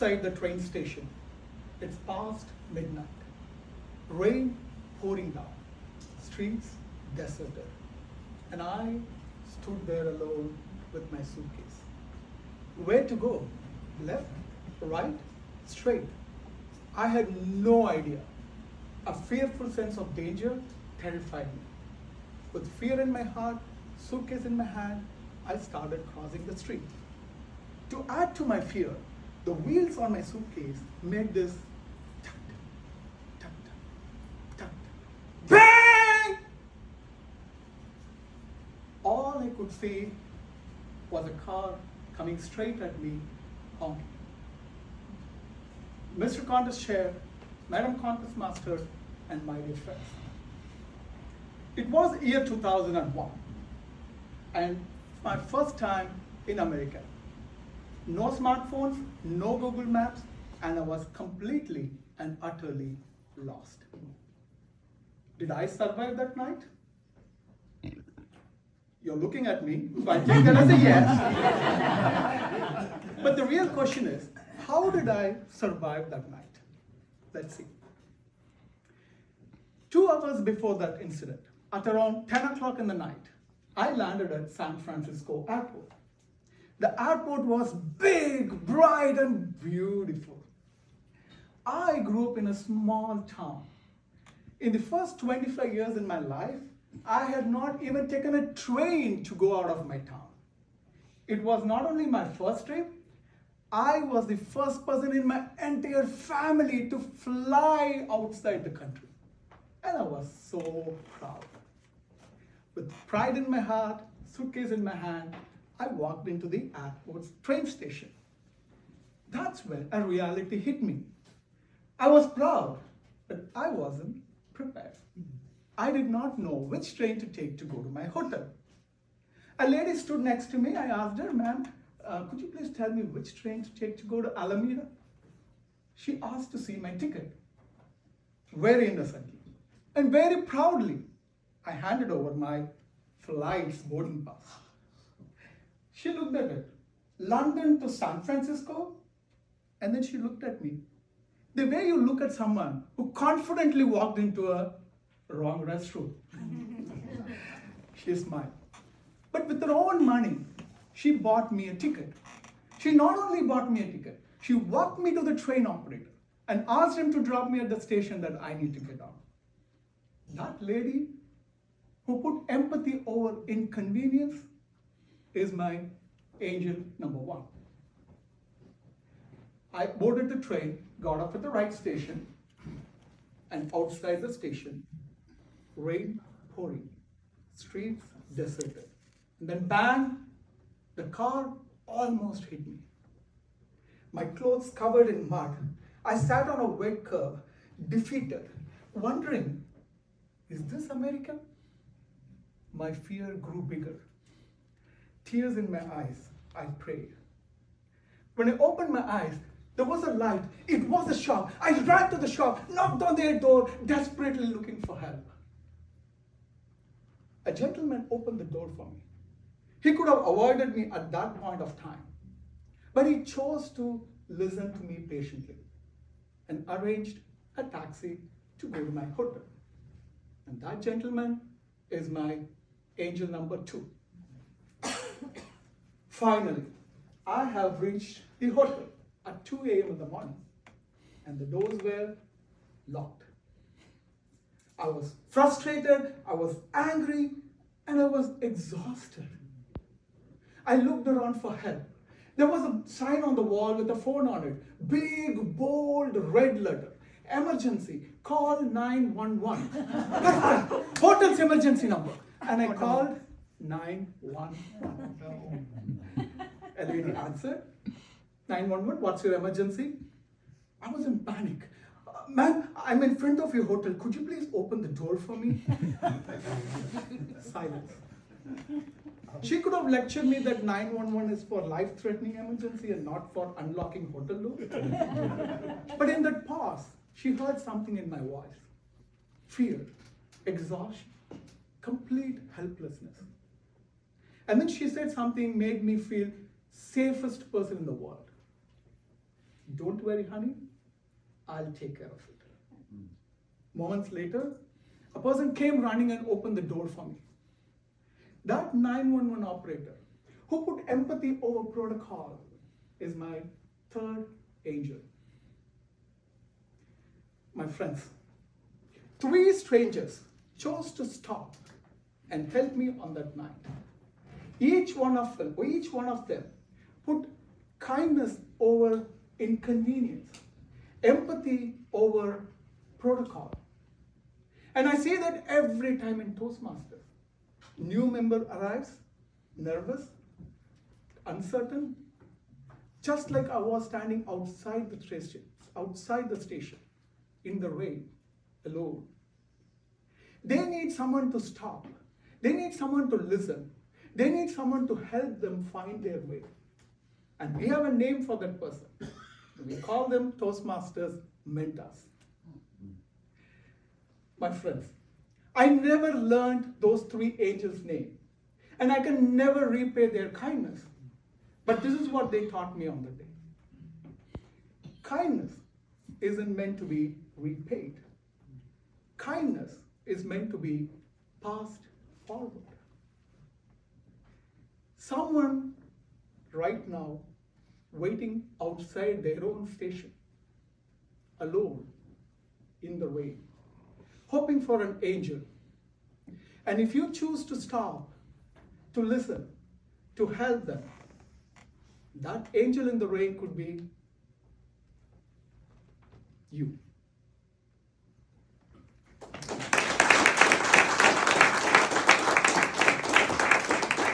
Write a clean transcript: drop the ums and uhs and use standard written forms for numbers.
outside the train station. It's past midnight. Rain pouring down. Streets deserted. And I stood there alone with my suitcase. Where to go? Left? Right? Straight? I had no idea. A fearful sense of danger terrified me. With fear in my heart, suitcase in my hand, I started crossing the street. To add to my fear, the wheels on my suitcase made this tut, tut, tut, bang! All I could see was a car coming straight at me, honking. Mr. Contest Chair, Madam Contest Master, and my dear friends. It was year 2001, and my first time in America. No smartphones, no Google Maps, and I was completely and utterly lost. Did I survive that night? You're looking at me, so I take that as a yes. But the real question is, how did I survive that night? Let's see. 2 hours before that incident, at around 10 o'clock in the night, I landed at San Francisco Airport. The airport was big, bright, and beautiful. I grew up in a small town. In the first 25 years in my life, I had not even taken a train to go out of my town. It was not only my first trip, I was the first person in my entire family to fly outside the country. And I was so proud. With pride in my heart, suitcase in my hand, I walked into the airport's train station. That's when a reality hit me. I was proud, but I wasn't prepared. I did not know which train to take to go to my hotel. A lady stood next to me. I asked her, ma'am, could you please tell me which train to take to go to Alameda? She asked to see my ticket. Very innocently and very proudly, I handed over my flight's boarding pass. She looked at it, London to San Francisco, and then she looked at me. The way you look at someone who confidently walked into a wrong restroom. She smiled. But with her own money, she bought me a ticket. She not only bought me a ticket, she walked me to the train operator and asked him to drop me at the station that I need to get on. That lady who put empathy over inconvenience is my angel number one. I boarded the train, got off at the right station, and outside the station, rain pouring, streets deserted. And then bang, the car almost hit me. My clothes covered in mud. I sat on a wet curb, defeated, wondering, is this America? My fear grew bigger. Tears in my eyes, I prayed. When I opened my eyes, there was a light. It was a shop. I ran to the shop, knocked on their door, desperately looking for help. A gentleman opened the door for me. He could have avoided me at that point of time, but he chose to listen to me patiently and arranged a taxi to go to my hotel. And that gentleman is my angel number 2. Finally, I have reached the hotel at 2 a.m. in the morning, and the doors were locked. I was frustrated, I was angry, and I was exhausted. I looked around for help. There was a sign on the wall with a phone on it, big, bold, red letter. Emergency, call 911. Hotel's emergency number. And I called 911. A lady answered, 911, what's your emergency? I was in panic. Ma'am, I'm in front of your hotel. Could you please open the door for me? Silence. She could have lectured me that 911 is for life-threatening emergency and not for unlocking hotel door. But in that pause, she heard something in my voice. Fear, exhaustion, complete helplessness. And then she said something made me feel safest person in the world. Don't worry, honey, I'll take care of it. Moments later, a person came running and opened the door for me. That 911 operator who put empathy over protocol is my third angel. My friends, 3 strangers chose to stop and help me on that night. Each one of them put kindness over inconvenience, empathy over protocol. And I see that every time in Toastmasters. New member arrives, nervous, uncertain, just like I was standing outside the station, in the rain, alone. They need someone to stop. They need someone to listen. They need someone to help them find their way. And we have a name for that person. We call them Toastmasters mentors. My friends, I never learned those 3 angels' names, and I can never repay their kindness. But this is what they taught me on the day. Kindness isn't meant to be repaid. Kindness is meant to be passed forward. Someone right now waiting outside their own station, alone, in the rain, hoping for an angel. And if you choose to stop, to listen, to help them, that angel in the rain could be you.